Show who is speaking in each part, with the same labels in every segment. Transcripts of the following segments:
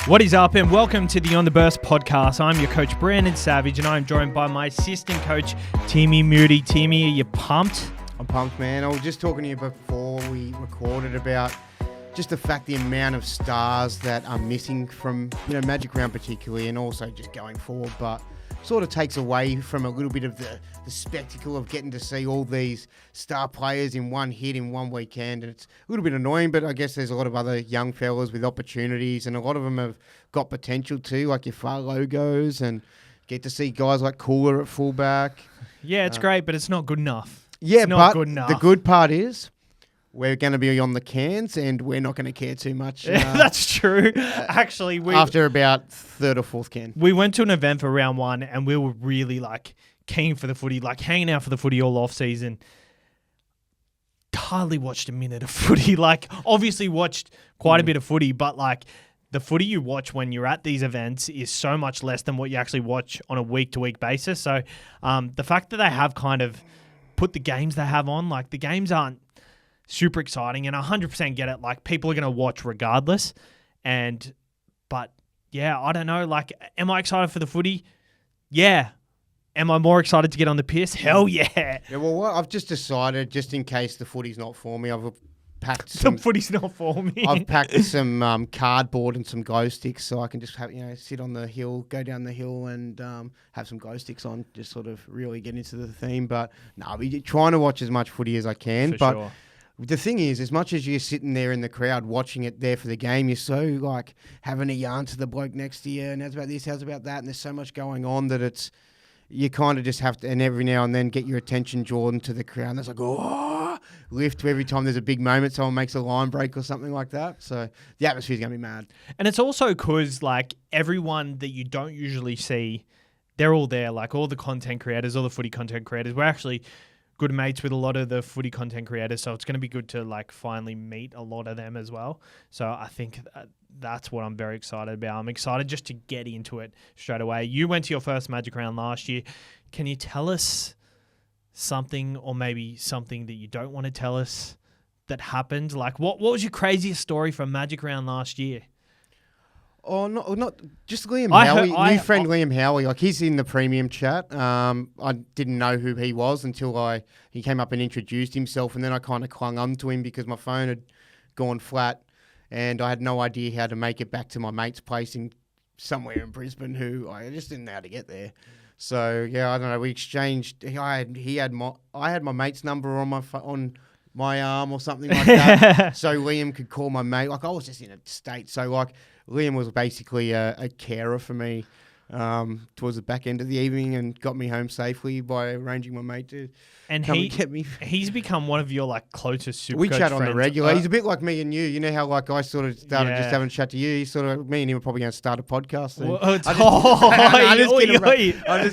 Speaker 1: What is up, and welcome to the On The Burst podcast. I'm your coach, Brandon Savage, and I'm joined by my assistant coach, Timmy Moody. Timmy, are you pumped?
Speaker 2: I'm pumped, man. I was just talking to you before we recorded about just the fact, the amount of stars that are missing from, Magic Round particularly, and also just going forward, but sort of takes away from a little bit of the spectacle of getting to see all these star players in one hit in one weekend. And it's a little bit annoying, but I guess there's a lot of other young fellas with opportunities, and a lot of them have got potential too, like your Far Logos, and get to see guys like Cooler at fullback.
Speaker 1: Yeah, it's great, but it's not good enough.
Speaker 2: Yeah,
Speaker 1: it's not
Speaker 2: but
Speaker 1: good enough.
Speaker 2: The good part is we're going to be on the cans, and we're not going to care too much.
Speaker 1: That's true. Actually,
Speaker 2: after about third or fourth can.
Speaker 1: We went to an event for round one, and we were really keen for the footy, hanging out for the footy all off season. Hardly watched a minute of footy. Obviously watched quite a bit of footy, but the footy you watch when you're at these events is so much less than what you actually watch on a week-to-week basis. So the fact that they have kind of put the games they have on, the games aren't super exciting, and I 100% get it. People are going to watch regardless. But yeah, I don't know. Am I excited for the footy? Yeah. Am I more excited to get on the piss? Hell yeah.
Speaker 2: Yeah, well, I've just decided, just in case the footy's not for me, I've packed
Speaker 1: some... The footy's not for me.
Speaker 2: I've packed some cardboard and some glow sticks, so I can just have, sit on the hill, go down the hill, and have some glow sticks on, just sort of really get into the theme. But no, I'll be trying to watch as much footy as I can.
Speaker 1: For sure.
Speaker 2: The thing is, as much as you're sitting there in the crowd watching it there for the game, you're so having a yarn to the bloke next to you, and how's about this, how's about that, and there's so much going on that you kind of just have to, and every now and then get your attention drawn to the crowd, and it's lift every time there's a big moment, someone makes a line break or something like that. So the atmosphere's going to be mad.
Speaker 1: And it's also because everyone that you don't usually see, they're all there, all the content creators, all the footy content creators. We're actually good mates with a lot of the footy content creators, so it's going to be good to finally meet a lot of them as well. So I think that's what I'm very excited about. I'm excited just to get into it straight away. You went to your first Magic Round last year. Can you tell us something, or maybe something that you don't want to tell us, that happened? What was your craziest story from Magic Round last year?
Speaker 2: Oh, not just Liam Howie, new friend Liam Howie. He's in the premium chat. I didn't know who he was until he came up and introduced himself, and then I kind of clung on to him because my phone had gone flat, and I had no idea how to make it back to my mate's place somewhere in Brisbane, who I just didn't know how to get there. So yeah, I don't know. We exchanged. I had my mate's number on my arm or something like that, so Liam could call my mate. I was just in a state, so Liam was basically a carer for me towards the back end of the evening, and got me home safely by arranging my mate to come and get me.
Speaker 1: He's become one of your closest super
Speaker 2: We
Speaker 1: coach
Speaker 2: chat on
Speaker 1: friends.
Speaker 2: the regular. He's a bit like me and you. You know how I sort of started just having a chat to you. Me and him are probably going to start a podcast soon.
Speaker 1: I'm
Speaker 2: just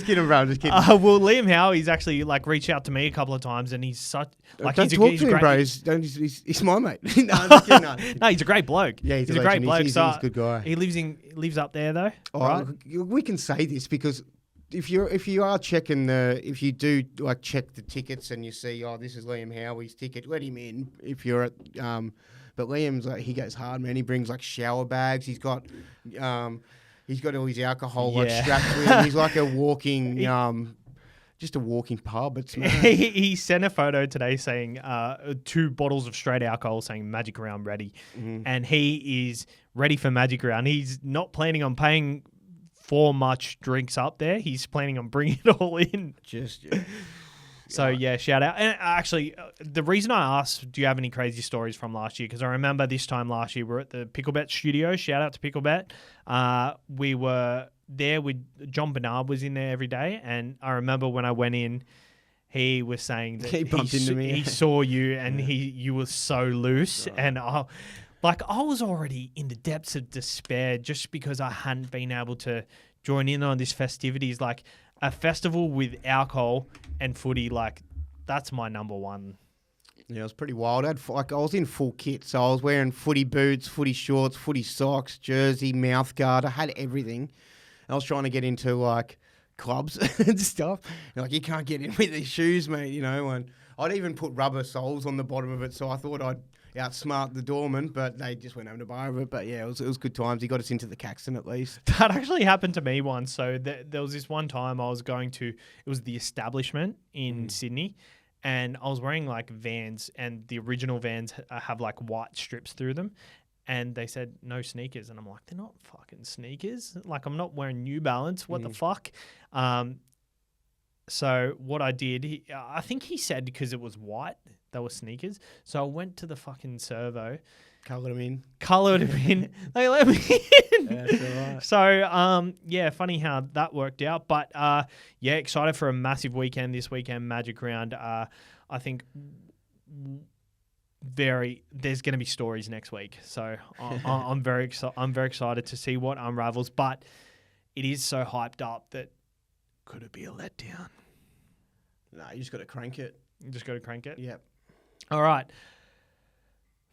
Speaker 2: kidding, bro. I'm just kidding.
Speaker 1: Well, Liam Howie's actually reached out to me a couple of times, and he's such
Speaker 2: don't
Speaker 1: he's
Speaker 2: talk
Speaker 1: he's
Speaker 2: to him,
Speaker 1: great,
Speaker 2: bro. He's my mate. No, I'm just kidding. No.
Speaker 1: No, he's a great bloke.
Speaker 2: Yeah, he's
Speaker 1: a great bloke.
Speaker 2: He's a good guy.
Speaker 1: He lives up there though. Right?
Speaker 2: We can say this because if you are checking if you do check the tickets and you see, this is Liam Howie's ticket, let him in if you're at but Liam's he goes hard, man. He brings shower bags. He's got all his alcohol strapped with him. He's like a walking just a walking pub. It's
Speaker 1: he sent a photo today saying 2 bottles of straight alcohol, saying Magic Round ready. And he is ready for Magic Round. He's not planning on paying for much drinks up there. He's planning on bringing it all in. So yeah, shout out. And actually, the reason I asked, do you have any crazy stories from last year? Because I remember this time last year, we were at the Picklebet studio. Shout out to Picklebet. We were there with John Bernard was in there every day. And I remember when I went in, he was saying that
Speaker 2: he bumped into me.
Speaker 1: He saw you and you were so loose. Right. And I was already in the depths of despair just because I hadn't been able to join in on this festivities. A festival with alcohol and footy, that's my number one.
Speaker 2: Yeah, it was pretty wild. I was in full kit, so I was wearing footy boots, footy shorts, footy socks, jersey, mouth guard. I had everything. I was trying to get into clubs and stuff. You can't get in with these shoes, mate. And I'd even put rubber soles on the bottom of it, so I thought I'd outsmart the doorman, but they just went over to buy it. But yeah, it was good times. He got us into the Caxton at least.
Speaker 1: That actually happened to me once. So there was this one time I was going to, it was the Establishment in Sydney, and I was wearing like Vans, and the original Vans have like white strips through them. And they said, no sneakers. And I'm like, they're not fucking sneakers. Like, I'm not wearing New Balance. What the fuck? So what I did, I think he said because it was white, they were sneakers. So I went to the fucking servo.
Speaker 2: Coloured them in.
Speaker 1: They let me in.
Speaker 2: Yeah, that's all right.
Speaker 1: So, yeah, funny how that worked out. But, yeah, excited for a massive weekend this weekend, Magic Round. I think there's going to be stories next week. So I'm very excited to see what unravels. But it is so hyped up that could it be a letdown?
Speaker 2: No, you just got to crank it.
Speaker 1: You just got to crank it?
Speaker 2: Yep.
Speaker 1: All right.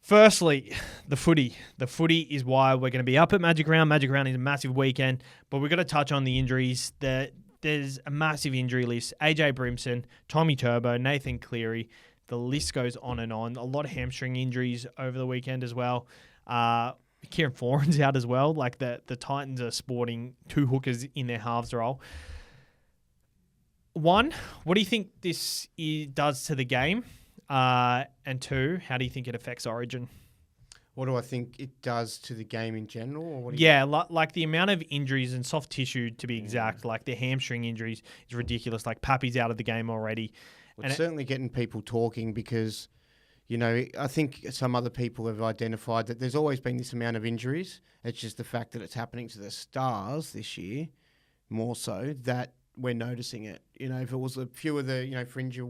Speaker 1: Firstly, the footy. The footy is why we're going to be up at Magic Round. Magic Round is a massive weekend, but we've got to touch on the injuries. There's a massive injury list. AJ Brimson, Tommy Turbo, Nathan Cleary. The list goes on and on. A lot of hamstring injuries over the weekend as well. Kieran Foran's out as well. Like the Titans are sporting two hookers in their halves role. One, what do you think this does to the game? And two, how do you think it affects Origin?
Speaker 2: What do I think it does to the game in general? Or what
Speaker 1: like the amount of injuries and soft tissue, to be exact, like the hamstring injuries is ridiculous. Like Pappy's out of the game already.
Speaker 2: Well, it's certainly getting people talking because, you know, I think some other people have identified that there's always been this amount of injuries. It's just the fact that it's happening to the Stars this year, more so, that we're noticing it. You know, if it was a few of the, you know, fringe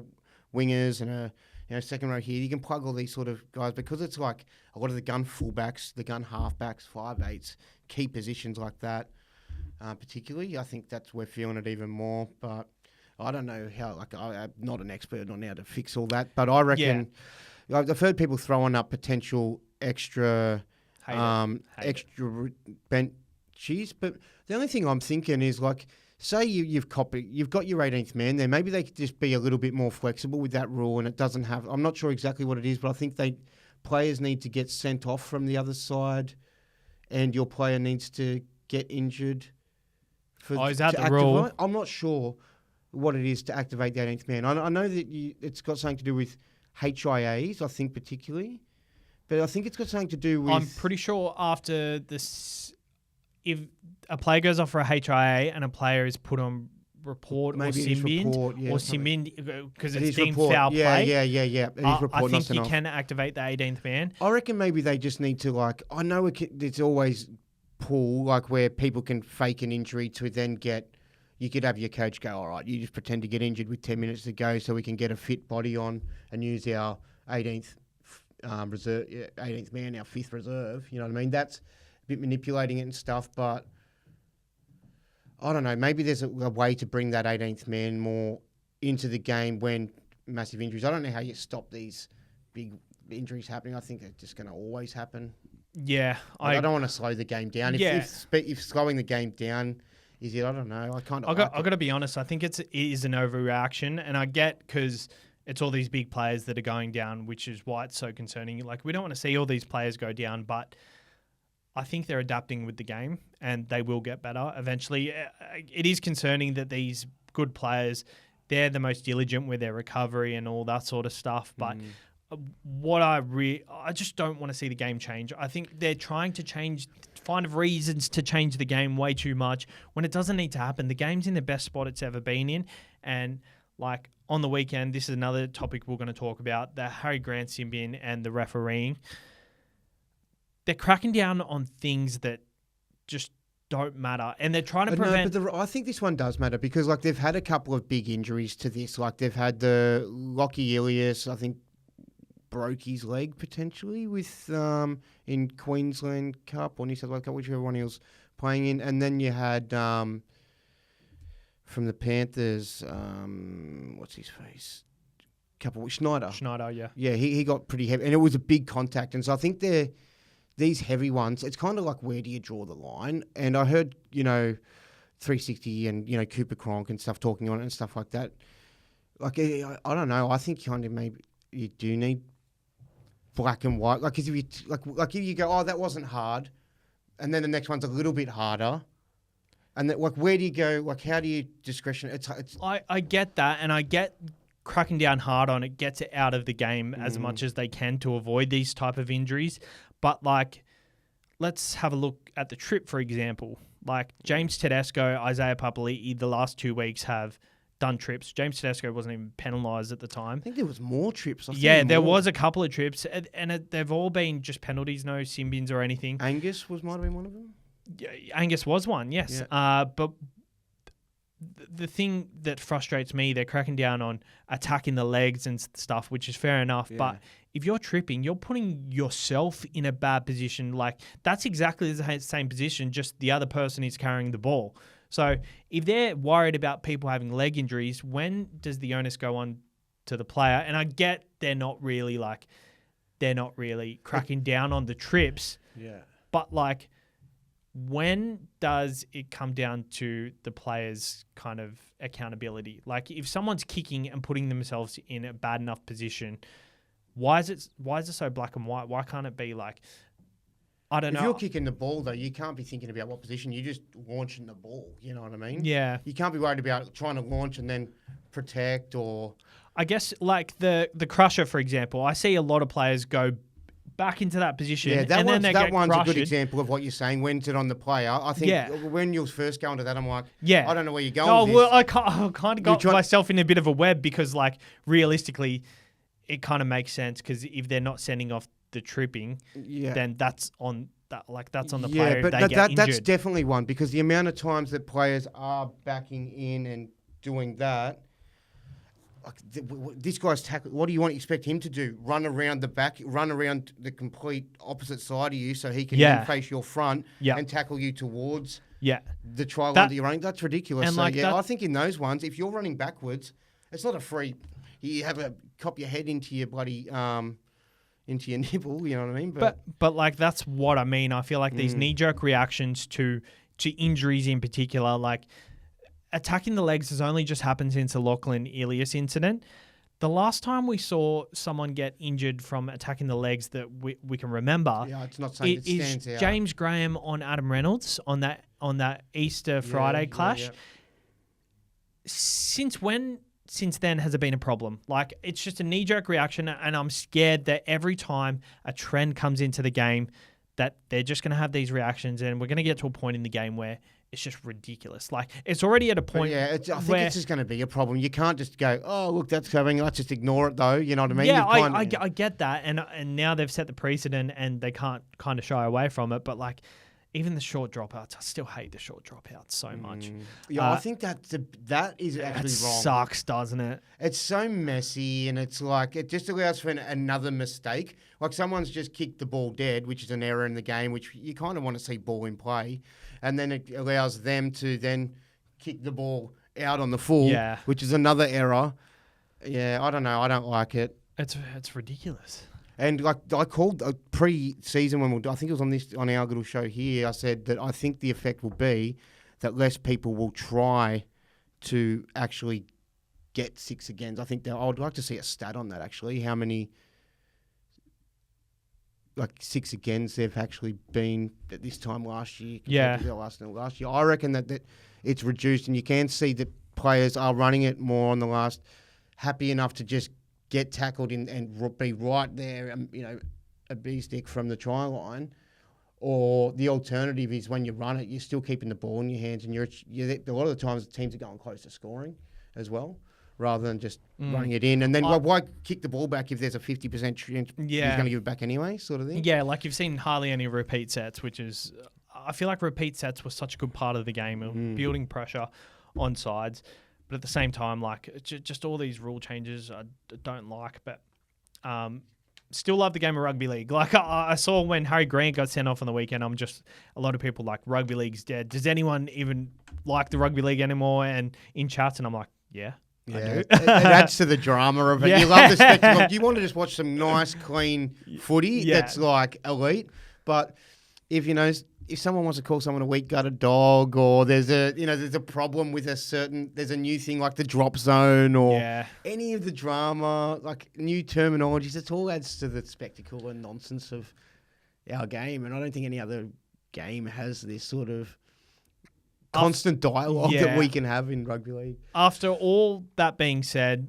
Speaker 2: wingers and a, you know, second row here, you can plug all these sort of guys because it's like a lot of the gun fullbacks, the gun halfbacks, 5'8", key positions like that, particularly. I think we're feeling it even more, but I don't know how, like, I'm not an expert on how to fix all that, but I reckon, I've heard people throwing up potential extra benches, but the only thing I'm thinking is, like, say you've got your 18th man there, maybe they could just be a little bit more flexible with that rule, and it doesn't have, I'm not sure exactly what it is, but I think players need to get sent off from the other side, and your player needs to get injured.
Speaker 1: Is that the rule?
Speaker 2: I'm not sure what it is to activate the 18th man. I know that it's got something to do with HIAs, I think particularly, but I think it's got something to do with...
Speaker 1: I'm pretty sure after this, if a player goes off for a HIA and a player is put on report or Simbin, because it's deemed foul play.
Speaker 2: Yeah.
Speaker 1: I think you can activate the 18th man.
Speaker 2: I reckon maybe they just need to, like, I know it's always pool, like where people can fake an injury to then get... You could have your coach go, all right, you just pretend to get injured with 10 minutes to go so we can get a fit body on and use our 18th reserve, 18th man, our 5th reserve. You know what I mean? That's a bit manipulating it and stuff, but I don't know. Maybe there's a way to bring that 18th man more into the game when massive injuries. I don't know how you stop these big injuries happening. I think they're just going to always happen.
Speaker 1: Yeah.
Speaker 2: I don't want to slow the game down. If slowing the game down... Is it? I don't know. I've
Speaker 1: got to be honest. I think it is an overreaction, and I get because it's all these big players that are going down, which is why it's so concerning. Like, we don't want to see all these players go down, but I think they're adapting with the game, and they will get better eventually. It is concerning that these good players, they're the most diligent with their recovery and all that sort of stuff, but I just don't want to see the game change. I think they're trying to find reasons to change the game way too much when it doesn't need to happen. The game's in the best spot it's ever been in. And like on the weekend, this is another topic we're going to talk about, the Harry Grant Simbin and the refereeing. They're cracking down on things that just don't matter. And they're trying to prevent...
Speaker 2: No, but I think this one does matter because like they've had a couple of big injuries to this. Like they've had the Lockie Ilias, I think, broke his leg potentially with in Queensland Cup or New South Wales Cup, whichever one he was playing in, and then you had from the Panthers, what's his face? Schneider, yeah, he got pretty heavy, and it was a big contact, and so I think these heavy ones. It's kind of like where do you draw the line? And I heard 360 and Cooper Cronk and stuff talking on it and stuff like that. like I don't know. I think kind of maybe you do need black and white. Like, 'cause if you if you go, oh, that wasn't hard, and then the next one's a little bit harder, and then, like, where do you go? Like, how do you discretion? It's
Speaker 1: I get that, and I get cracking down hard on it gets it out of the game as much as they can to avoid these type of injuries. But like, let's have a look at the trip, for example. Like James Tedesco, Isaiah Papali'i, the last 2 weeks have done trips. James Tedesco wasn't even penalised at the time.
Speaker 2: I think there was more trips.
Speaker 1: There was a couple of trips, and they've all been just penalties, no sin bins or anything.
Speaker 2: Angus might have been one of them.
Speaker 1: Yeah, Angus was one, yes. Yeah. But the thing that frustrates me, they're cracking down on attacking the legs and stuff, which is fair enough. Yeah. But if you're tripping, you're putting yourself in a bad position. Like, that's exactly the same position, just the other person is carrying the ball. So if they're worried about people having leg injuries, when does the onus go on to the player? And I get they're not really cracking down on the trips.
Speaker 3: Yeah.
Speaker 1: But like, when does it come down to the player's kind of accountability? Like, if someone's kicking and putting themselves in a bad enough position, why is it so black and white? Why can't it be like, I don't know.
Speaker 2: If you're kicking the ball, though, you can't be thinking about what position. You're just launching the ball. You know what I mean?
Speaker 1: Yeah.
Speaker 2: You can't be worried about trying to launch and then protect or...
Speaker 1: I guess, like, the crusher, for example, I see a lot of players go back into that position.
Speaker 2: Yeah, that one's
Speaker 1: crushed.
Speaker 2: a good example of what you're saying. When's it on the player? I think when you first go into that, I'm like, I don't know where you're going with this.
Speaker 1: I kind of got myself in a bit of a web because, like, realistically, it kind of makes sense because if they're not sending off the tripping, then that's on that. Like, that's on the player.
Speaker 2: Yeah, but
Speaker 1: if they get injured.
Speaker 2: That's definitely one because the amount of times that players are backing in and doing that. Like this guy's tackle. What do you expect him to do? Run around the complete opposite side of you, so he can then face your front and tackle you towards the try line that you're running. That's ridiculous. And so I think in those ones, if you're running backwards, it's not a free. You have a cop your head into your bloody into your nipple. You know what I mean?
Speaker 1: But like, that's what I mean. I feel like these knee-jerk reactions to injuries in particular, like. Attacking the legs has only just happened since the Lachlan Ilias incident. The last time we saw someone get injured from attacking the legs that we can remember,
Speaker 2: it's not something that stands out.
Speaker 1: James Graham on Adam Reynolds on that Easter Friday clash. Since then has it been a problem? Like, it's just a knee-jerk reaction, and I'm scared that every time a trend comes into the game, that they're just going to have these reactions, and we're going to get to a point in the game where it's just ridiculous. Like, it's already at a point.
Speaker 2: I think it's just going to be a problem. You can't just go, oh, look, that's coming. Let's just ignore it, though. You know what I mean?
Speaker 1: Yeah, I get that, and now they've set the precedent, and they can't kind of shy away from it. But like, even the short dropouts, I still hate the short dropouts so much.
Speaker 2: Yeah, I think that is actually wrong.
Speaker 1: Sucks, doesn't it?
Speaker 2: It's so messy, and it's like it just allows for another mistake. Like, someone's just kicked the ball dead, which is an error in the game, which you kind of want to see ball in play, and then it allows them to then kick the ball out on the full, which is another error. Yeah, I don't know. I don't like it.
Speaker 1: It's ridiculous.
Speaker 2: And like I called pre-season when I think it was on our little show here. I said that I think the effect will be that less people will try to actually get 6 agains. I think I would like to see a stat on that actually. How many 6 agains they've actually been at this time last year compared to last year. I reckon that it's reduced, and you can see that players are running it more on the last, happy enough to just get tackled and be right there, a B-stick from the try line. Or the alternative is when you run it, you're still keeping the ball in your hands, and a lot of the times the teams are going close to scoring as well, rather than just running it in. And then why kick the ball back if there's a 50% chance he's going to give it back anyway, sort of thing?
Speaker 1: Yeah, like you've seen hardly any repeat sets, which is... I feel like repeat sets were such a good part of the game of building pressure on sides. But at the same time, like, just all these rule changes I don't like, but still love the game of rugby league. Like, I saw when Harry Grant got sent off on the weekend, a lot of people like, rugby league's dead. Does anyone even like the rugby league anymore? And in chats, and I'm like, I do.
Speaker 2: It adds to the drama of it. You love the spectacle. You want to just watch some nice, clean footy that's like elite. But if if someone wants to call someone a weak gutted dog, or there's a problem with there's a new thing like the drop zone, or any of the drama, like new terminologies, it all adds to the spectacle and nonsense of our game. And I don't think any other game has this sort of constant dialogue that we can have in rugby league.
Speaker 1: After all that being said,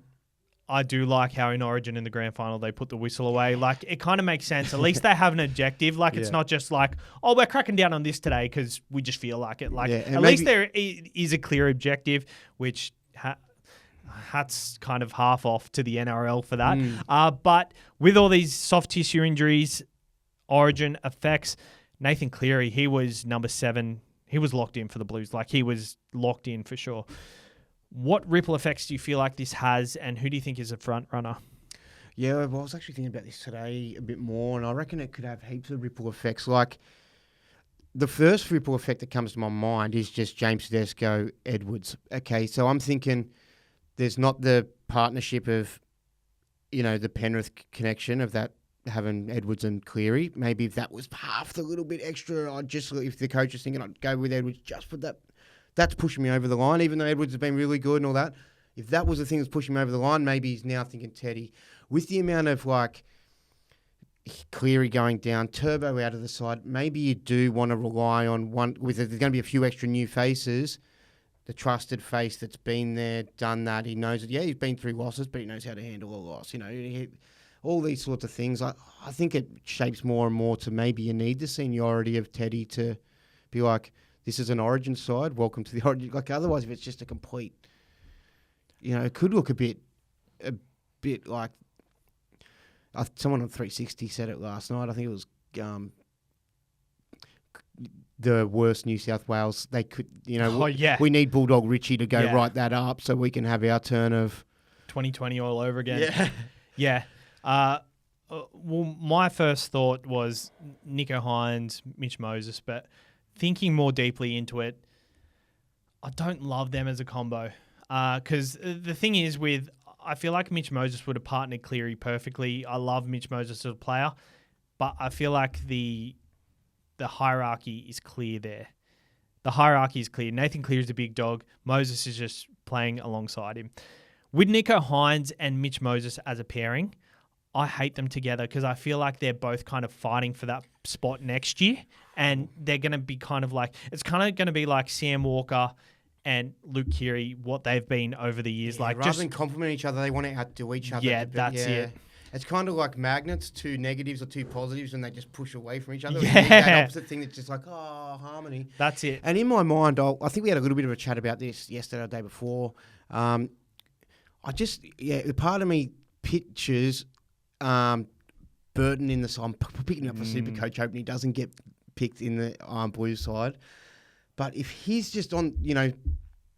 Speaker 1: I do like how in Origin in the grand final they put the whistle away. Like, it kind of makes sense. At least they have an objective. Like, it's not just like, oh, we're cracking down on this today because we just feel like it. Like, at least there is a clear objective, which hats kind of half off to the NRL for that. But with all these soft tissue injuries, Origin effects, Nathan Cleary, he was number 7. He was locked in for the Blues. Like, he was locked in for sure. What ripple effects do you feel like this has, and who do you think is a front runner?
Speaker 2: Yeah, well, I was actually thinking about this today a bit more, and I reckon it could have heaps of ripple effects. Like, the first ripple effect that comes to my mind is just James Tedesco, Edwards. Okay, so I'm thinking there's not the partnership of, the Penrith connection of that, having Edwards and Cleary. Maybe if that was half the little bit extra, if the coach is thinking I'd go with Edwards just for that. That's pushing me over the line, even though Edwards has been really good and all that. If that was the thing that's pushing me over the line, maybe he's now thinking Teddy. With the amount of, Cleary going down, Turbo out of the side, maybe you do want to rely on one. There's going to be a few extra new faces. The trusted face that's been there, done that. He knows it. Yeah, he's been through losses, but he knows how to handle a loss. All these sorts of things. I think it shapes more and more to maybe you need the seniority of Teddy to be like, this is an Origin side. Welcome to the Origin. Like, otherwise, if it's just a complete, it could look a bit like someone on 360 said it last night. I think it was the worst New South Wales. They could, we need Bulldog Richie to go write that up so we can have our turn of
Speaker 1: 2020 all over again. Yeah. Well, my first thought was Nicho Hynes, Mitch Moses, but thinking more deeply into it, I don't love them as a combo. Because the thing is I feel like Mitch Moses would have partnered Cleary perfectly. I love Mitch Moses as a player, but I feel like the hierarchy is clear there. The hierarchy is clear. Nathan Cleary is a big dog. Moses is just playing alongside him. With Nicho Hynes and Mitch Moses as a pairing, I hate them together because I feel like they're both kind of fighting for that spot next year, and they're going to be kind of like, it's kind of going to be like Sam Walker and Luke Keary, what they've been over the years.
Speaker 2: Yeah, rather than compliment each other, they want to outdo each other.
Speaker 1: Yeah, that's it.
Speaker 2: It's kind of like magnets, 2 negatives or 2 positives, and they just push away from each other.
Speaker 1: Yeah.
Speaker 2: That opposite thing that's just like, harmony.
Speaker 1: That's it.
Speaker 2: And in my mind, I think we had a little bit of a chat about this yesterday or the day before. The part of me pictures Burton in the side. I'm picking up for Supercoach, hoping he doesn't get picked in the Blues side. But if he's just on,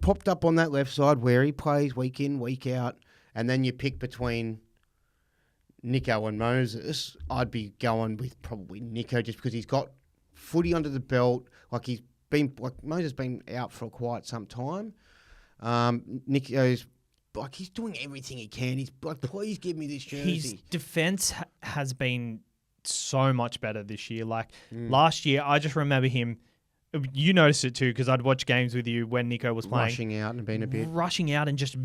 Speaker 2: popped up on that left side where he plays week in, week out, and then you pick between Nicho and Moses, I'd be going with probably Nicho just because he's got footy under the belt. Moses been out for quite some time. Nicho's he's doing everything he can. He's like, please give me this jersey.
Speaker 1: His defense has been so much better this year. Last year, I just remember him. You noticed it too because I'd watch games with you when Nicho was playing.
Speaker 2: Rushing out and just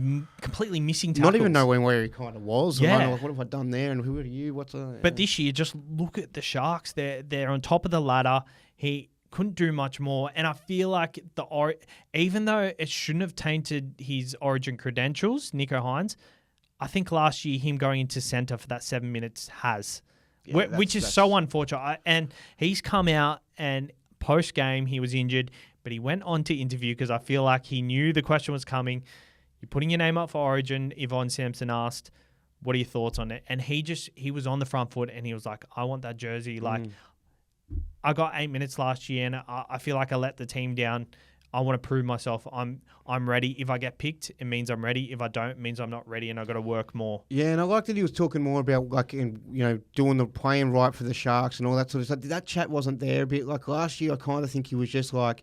Speaker 1: completely missing tackles.
Speaker 2: Not even knowing where he kind of was.
Speaker 1: Yeah.
Speaker 2: What have I done there? And who are you?
Speaker 1: But this year, just look at the Sharks. They're on top of the ladder. He couldn't do much more. And I feel like even though it shouldn't have tainted his Origin credentials, Nicho Hynes, I think last year him going into centre for that 7 minutes has, which is so unfortunate. And he's come out and post-game, he was injured, but he went on to interview because I feel like he knew the question was coming. You're putting your name up for Origin. Yvonne Sampson asked, what are your thoughts on it? And he was on the front foot and he was like, I want that jersey. I got 8 minutes last year and I feel like I let the team down. I want to prove myself. I'm ready. If I get picked, it means I'm ready. If I don't, it means I'm not ready and I've got to work more.
Speaker 2: Yeah, and I like that he was talking more about doing the playing right for the Sharks and all that sort of stuff. That chat wasn't there a bit. Like last year, I kind of think he was just like,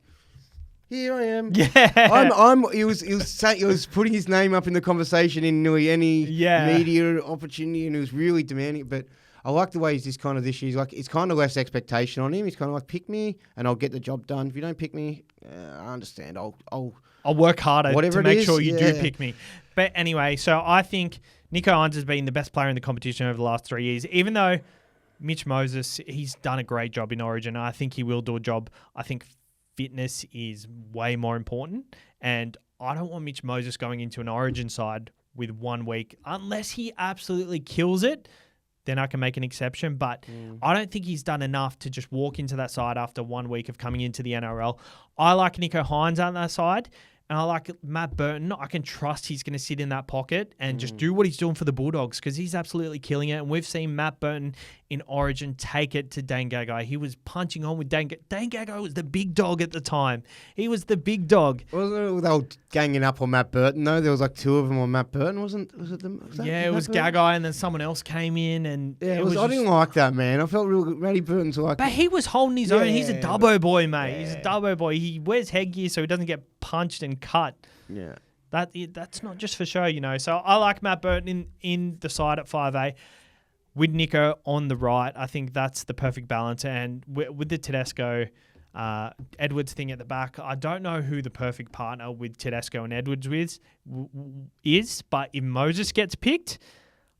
Speaker 2: here I am.
Speaker 1: Yeah.
Speaker 2: He was putting his name up in the conversation in nearly any media opportunity, and he was really demanding it. But I like the way he's just kind of this year. He's like, it's kind of less expectation on him. He's kind of like, pick me and I'll get the job done. If you don't pick me, I understand. I'll
Speaker 1: work harder to make sure you do
Speaker 2: yeah.
Speaker 1: pick me. But anyway, so I think Nicho Hynes has been the best player in the competition over the last 3 years. Even though Mitch Moses, he's done a great job in Origin. I think he will do a job. I think fitness is way more important. And I don't want Mitch Moses going into an Origin side with 1 week unless he absolutely kills it. Then I can make an exception. But I don't think he's done enough to just walk into that side after 1 week of coming into the NRL. I like Nicho Hynes on that side. And I like Matt Burton. I can trust he's going to sit in that pocket and just do what he's doing for the Bulldogs because he's absolutely killing it. And we've seen Matt Burton in Origin take it to Dane Gagai. He was punching on with Dane Gagai. Dane Gagai was the big dog at the time. He was the big dog.
Speaker 2: Wasn't it, they were ganging up on Matt Burton, though? There was like 2 of them on Matt Burton, wasn't? Was it them?
Speaker 1: It was Gagai and then someone else came in. And
Speaker 2: yeah, I didn't like that, man. I felt real good. Matty Burton's like...
Speaker 1: But he was holding his own. He's a Dubbo boy, mate. Yeah. He's a Dubbo boy. He wears headgear so he doesn't get punched and cut.
Speaker 2: Yeah,
Speaker 1: that's not just for show, you know. So I like Matt Burton in the side at 5A with Nicho on the right. I think that's the perfect balance. And with the Tedesco Edwards thing at the back, I don't know who the perfect partner with Tedesco and Edwards is. But if Moses gets picked,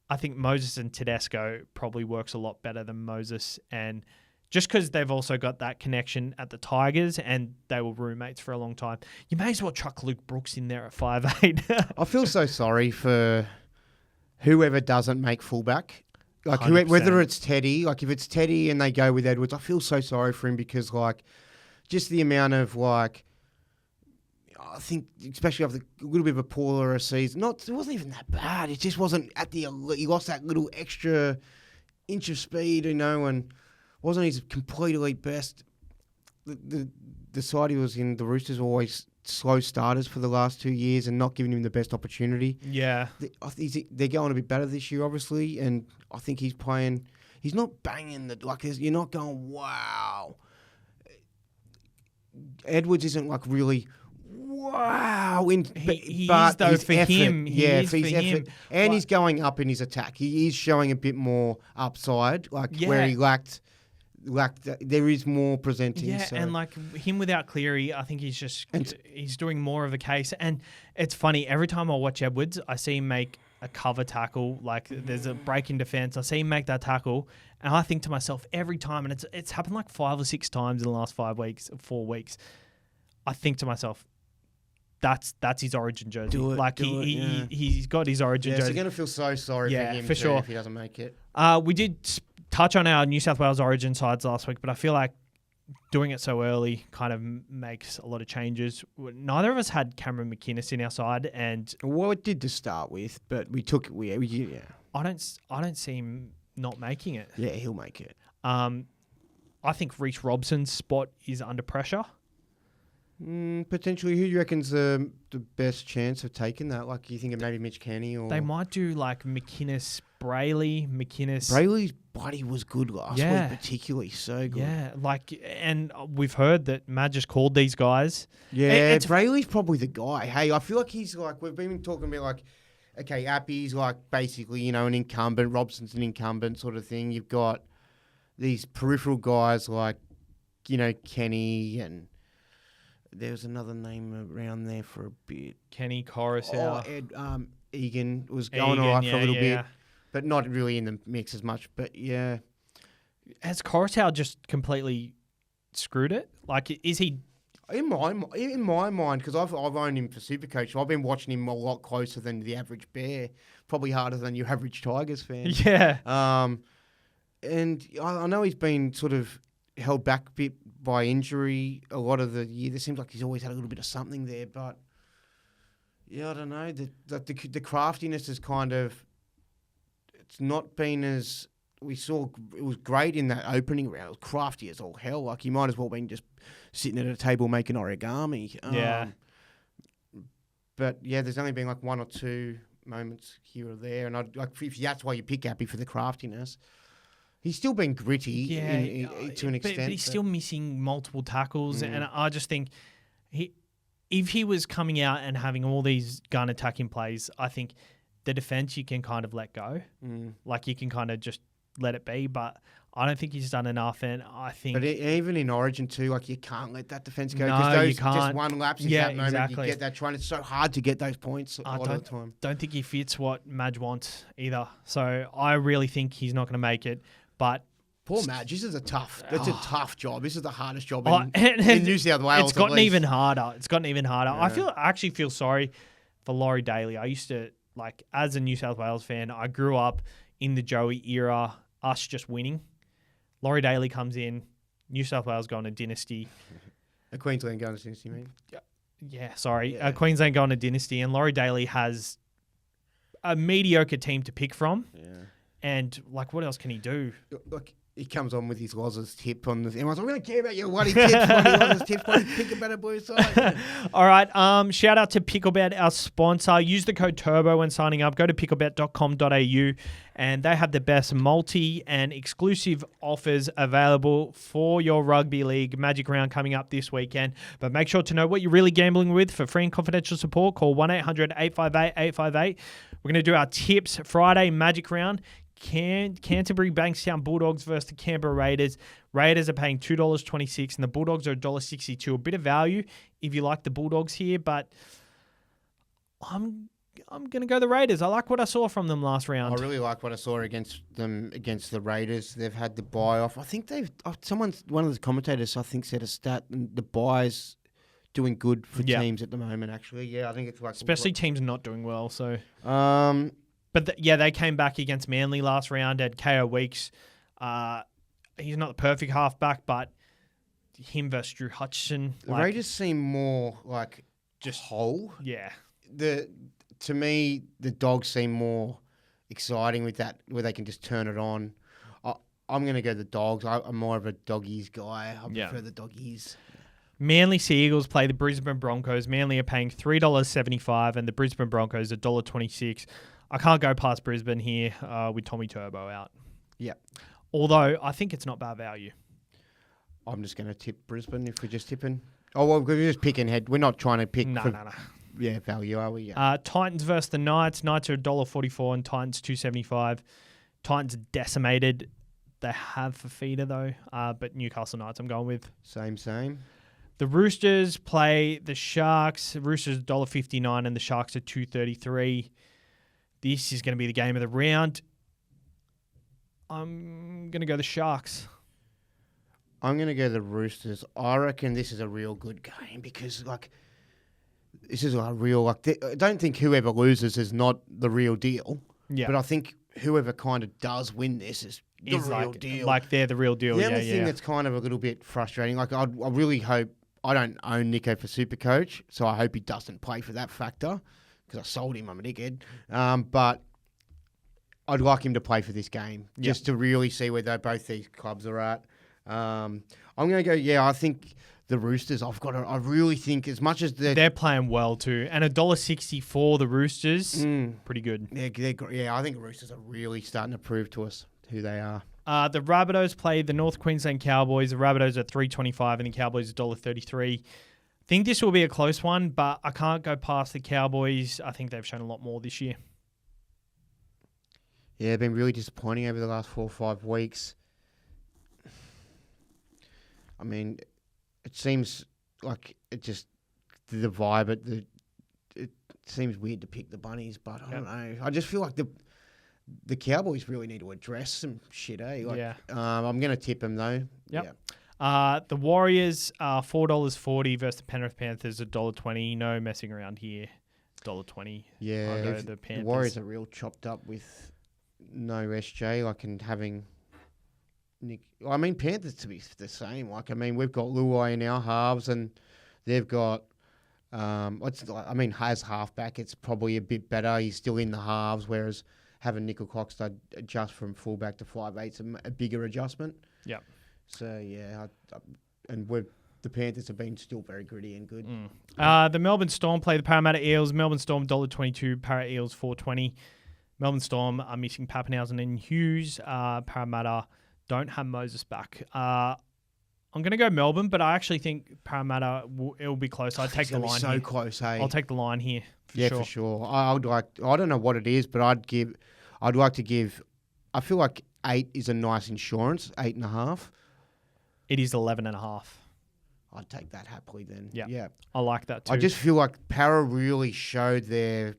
Speaker 1: I think Moses and Tedesco probably works a lot better than Moses and. Just because they've also got that connection at the Tigers and they were roommates for a long time. You may as well chuck Luke Brooks in there at 5'8".
Speaker 2: I feel so sorry for whoever doesn't make fullback. Like whether it's Teddy, like if it's Teddy and they go with Edwards, I feel so sorry for him because like just the amount of like, I think especially after a little bit of a poorer season, it wasn't even that bad. It just wasn't at the elite. He lost that little extra inch of speed, you know, and wasn't his complete elite best. The side he was in, the Roosters, always slow starters for the last 2 years and not giving him the best opportunity.
Speaker 1: Yeah.
Speaker 2: They're going a bit better this year, obviously, and I think he's playing... He's not banging you're not going, wow. Edwards isn't like really... Wow,
Speaker 1: he is though
Speaker 2: his
Speaker 1: for
Speaker 2: effort,
Speaker 1: him.
Speaker 2: And he's going up in his attack. He is showing a bit more upside, where he lacked. There is more presenting.
Speaker 1: Yeah, and like him without Cleary, I think he's doing more of a case. And it's funny, every time I watch Edwards, I see him make a cover tackle. Like there's a break in defense, I see him make that tackle, and I think to myself every time, and it's happened like 5 or 6 times in the last 4 weeks. I think to myself, that's his Origin jersey. He's got his Origin jersey.
Speaker 2: So you're going to feel so sorry for him
Speaker 1: sure
Speaker 2: if he doesn't make it.
Speaker 1: We did touch on our New South Wales Origin sides last week, but I feel like doing it so early kind of makes a lot of changes. Neither of us had Cameron McInnes in our side, and
Speaker 2: well, it did to start with, but we took it. Yeah.
Speaker 1: I don't see him not making it.
Speaker 2: Yeah, he'll make it.
Speaker 1: I think Reece Robson's spot is under pressure.
Speaker 2: Potentially, who do you reckon's the best chance of taking that? Like, you think of maybe Mitch Kenny or...
Speaker 1: They might do, like, McInnes, Brayley.
Speaker 2: Brayley's body was good last week, particularly. So good.
Speaker 1: Yeah, and we've heard that Matt just called these guys.
Speaker 2: Yeah, Brayley's probably the guy. Hey, I feel like he's like... We've been talking about, like... Okay, Appy's, like, basically, you know, an incumbent. Robson's an incumbent sort of thing. You've got these peripheral guys like, you know, Kenny and... There was another name around there for a bit.
Speaker 1: Kenny Coruscant.
Speaker 2: Egan was going all right for a little bit, but not really in the mix as much. But yeah.
Speaker 1: Has Coruscant just completely screwed it? Like, is he...
Speaker 2: In my mind, because I've owned him for Supercoach, so I've been watching him a lot closer than the average Bear, probably harder than your average Tigers fan.
Speaker 1: Yeah.
Speaker 2: And I know he's been sort of held back a bit by injury a lot of the year. There seems like he's always had a little bit of something there, but yeah, I don't know. The craftiness is kind of, it's not been as we saw. It was great in that opening round. It was crafty as all hell. Like he might as well been just sitting at a table making origami.
Speaker 1: Yeah.
Speaker 2: But yeah, there's only been like 1 or 2 moments here or there, and if that's why you pick Appy for the craftiness. He's still been gritty to an extent.
Speaker 1: But he's still missing multiple tackles. And I just think if he was coming out and having all these gun attacking plays, I think the defense you can kind of let go. Like you can kind of just let it be. But I don't think he's done enough, and I think.
Speaker 2: But even in Origin too, like you can't let that defense go
Speaker 1: No, you can't.
Speaker 2: just one lapse is that moment
Speaker 1: exactly.
Speaker 2: you get that try. And it's so hard to get those points a lot of the time.
Speaker 1: Don't think he fits what Madge wants either. So I really think he's not going to make it. But
Speaker 2: poor Madge, this is a tough job. This is the hardest job
Speaker 1: in
Speaker 2: New South Wales.
Speaker 1: It's gotten even harder.
Speaker 2: Yeah.
Speaker 1: I actually feel sorry for Laurie Daly. I used to as a New South Wales fan, I grew up in the Joey era, us just winning. Laurie Daly comes in, New South Wales going to dynasty.
Speaker 2: A Queensland going to dynasty, mate.
Speaker 1: Yeah, sorry. Queensland going to dynasty, and Laurie Daly has a mediocre team to pick from.
Speaker 2: Yeah.
Speaker 1: And, what else can he do?
Speaker 2: Look, he comes on with his Loz's tip on the... Everyone's like, we don't care about your bloody tips, bloody Loz's tips, bloody pick about a blue side.
Speaker 1: All right. Shout out to Picklebet, our sponsor. Use the code TURBO when signing up. Go to picklebet.com.au, and they have the best multi and exclusive offers available for your rugby league Magic Round coming up this weekend. But make sure to know what you're really gambling with. For free and confidential support, call 1-800-858-858. We're going to do our tips Friday Magic Round. Canterbury Bankstown Bulldogs versus the Canberra Raiders. Raiders are paying $2.26 and the Bulldogs are $1.62. A bit of value if you like the Bulldogs here, but I'm going to go the Raiders. I like what I saw from them last round.
Speaker 2: I really like what I saw against the Raiders. They've had the bye off. I think one of the commentators I think said a stat, and the bye's doing good for teams at the moment. Actually, yeah, I think it's
Speaker 1: especially teams not doing well. So, But they came back against Manly last round at KO Weeks. He's not the perfect halfback, but him versus Drew Hutchison.
Speaker 2: The Raiders seem more like just whole.
Speaker 1: Yeah.
Speaker 2: To me, the Dogs seem more exciting with that, where they can just turn it on. I'm going to go the Dogs. I'm more of a doggies guy. I prefer the doggies.
Speaker 1: Manly Sea Eagles play the Brisbane Broncos. Manly are paying $3.75 and the Brisbane Broncos $1.26. I can't go past Brisbane here with Tommy Turbo out.
Speaker 2: Yeah.
Speaker 1: Although, I think it's not bad value.
Speaker 2: I'm just going to tip Brisbane if we're just tipping. Oh, well, we're just picking head. We're not trying to pick
Speaker 1: No.
Speaker 2: Yeah, value, are we? Yeah.
Speaker 1: Titans versus the Knights. Knights are $1.44 and Titans $2.75. Titans decimated. They have Fafita, though. But Newcastle Knights I'm going with.
Speaker 2: Same.
Speaker 1: The Roosters play the Sharks. The Roosters $1.59 and the Sharks are $2.33. This is going to be the game of the round. I'm going to go the Sharks.
Speaker 2: I'm going to go the Roosters. I reckon this is a real good game because, this is a real... I don't think whoever loses is not the real deal. Yeah. But I think whoever kind of does win this is the real deal.
Speaker 1: They're the real deal,
Speaker 2: The only thing that's kind of a little bit frustrating, I really hope... I don't own Nico for Supercoach, so I hope he doesn't play for that factor. Because I sold him, I'm a dickhead. But I'd like him to play for this game, just to really see where both these clubs are at. I'm going to go, I think the Roosters, I really think as much as
Speaker 1: they're playing well too. And $1.60 for the Roosters, pretty good.
Speaker 2: Yeah, I think the Roosters are really starting to prove to us who they are.
Speaker 1: The Rabbitohs play the North Queensland Cowboys. The Rabbitohs are $3.25 and the Cowboys are $1.33. I think this will be a close one, but I can't go past the Cowboys. I think they've shown a lot more this year.
Speaker 2: Yeah, they've been really disappointing over the last 4 or 5 weeks. I mean, it seems like the vibe, it seems weird to pick the Bunnies, but I don't know. I just feel like the Cowboys really need to address some shit, eh? I'm going to tip them, though.
Speaker 1: Yep. Yeah. The Warriors are $4.40 versus the Penrith Panthers $1.20. No messing around here. $1.20.
Speaker 2: Yeah,
Speaker 1: I'll go the Panthers.
Speaker 2: The Warriors are real chopped up with no SJ, and having Nick. I mean, Panthers to be the same. We've got Luai in our halves, and they've got. As halfback, it's probably a bit better. He's still in the halves, whereas having Nickel Coxter adjust from fullback to 5'8" is a bigger adjustment.
Speaker 1: Yeah.
Speaker 2: So, the Panthers have been still very gritty and good.
Speaker 1: The Melbourne Storm play the Parramatta Eels. Melbourne Storm $1.22, Para Eels $4.20. Melbourne Storm are missing Pappenhausen and Hughes. Parramatta don't have Moses back. I'm going to go Melbourne, but I actually think Parramatta it'll be close. I'd take the line
Speaker 2: so
Speaker 1: here.
Speaker 2: Close, hey?
Speaker 1: I'll take the line here.
Speaker 2: For sure. I don't know what it is, but I'd like to give. I feel like 8 is a nice insurance, 8.5.
Speaker 1: It is 11.5.
Speaker 2: I'd take that happily then.
Speaker 1: Yeah.
Speaker 2: Yeah.
Speaker 1: I like that too.
Speaker 2: I just feel like Para really showed their...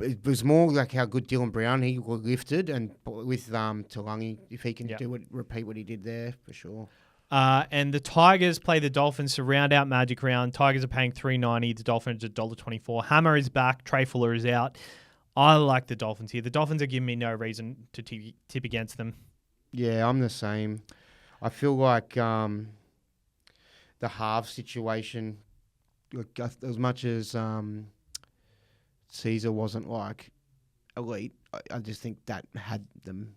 Speaker 2: It was more like how good Dylan Brown he lifted, and with Taulagi, if he can repeat what he did there, for sure.
Speaker 1: And the Tigers play the Dolphins to round out Magic Round. Tigers are paying $3.90. The Dolphins are $1.24. Hammer is back. Trey Fuller is out. I like the Dolphins here. The Dolphins are giving me no reason to tip against them.
Speaker 2: Yeah, I'm the same. I feel like the half situation, like, as much as Caesar wasn't like elite, I just think that had them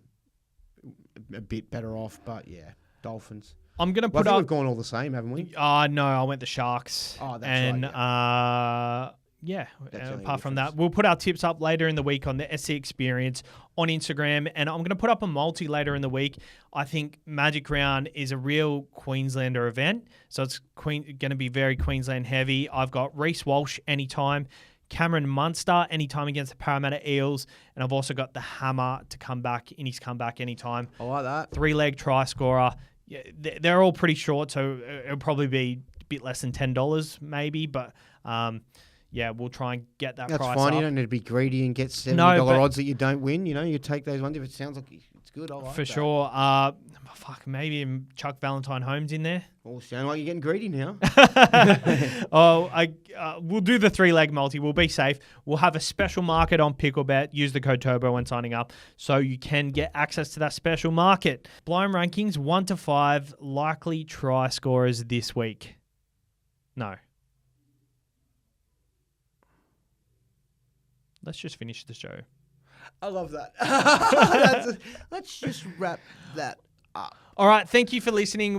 Speaker 2: a bit better off. But yeah, Dolphins.
Speaker 1: I'm going to put up...
Speaker 2: we've gone all the same, haven't we?
Speaker 1: No, I went the Sharks.
Speaker 2: Oh, that's
Speaker 1: right. Yeah. Apart from that, we'll put our tips up later in the week on the SC Experience on Instagram, and I'm going to put up a multi later in the week. I think Magic Round is a real Queenslander event, so it's going to be very Queensland heavy. I've got Reece Walsh anytime, Cameron Munster anytime against the Parramatta Eels, and I've also got the Hammer to come back in his comeback anytime.
Speaker 2: I like that.
Speaker 1: 3-leg try scorer. Yeah, they're all pretty short, so it'll probably be a bit less than $10 maybe, but yeah, we'll try and get that price up.
Speaker 2: That's fine. You don't need to be greedy and get $70 odds that you don't win. You know, you take those ones if it sounds like it's good. I like
Speaker 1: for
Speaker 2: that.
Speaker 1: Sure. Maybe Chuck Valentine Holmes in there.
Speaker 2: All sound like you're getting greedy now.
Speaker 1: We'll do the 3-leg multi. We'll be safe. We'll have a special market on Picklebet. Use the code TURBO when signing up so you can get access to that special market. Blind rankings 1 to 5 likely try scorers this week. No. Let's just finish the show.
Speaker 2: I love that. Let's just wrap that up.
Speaker 1: All right. Thank you for listening.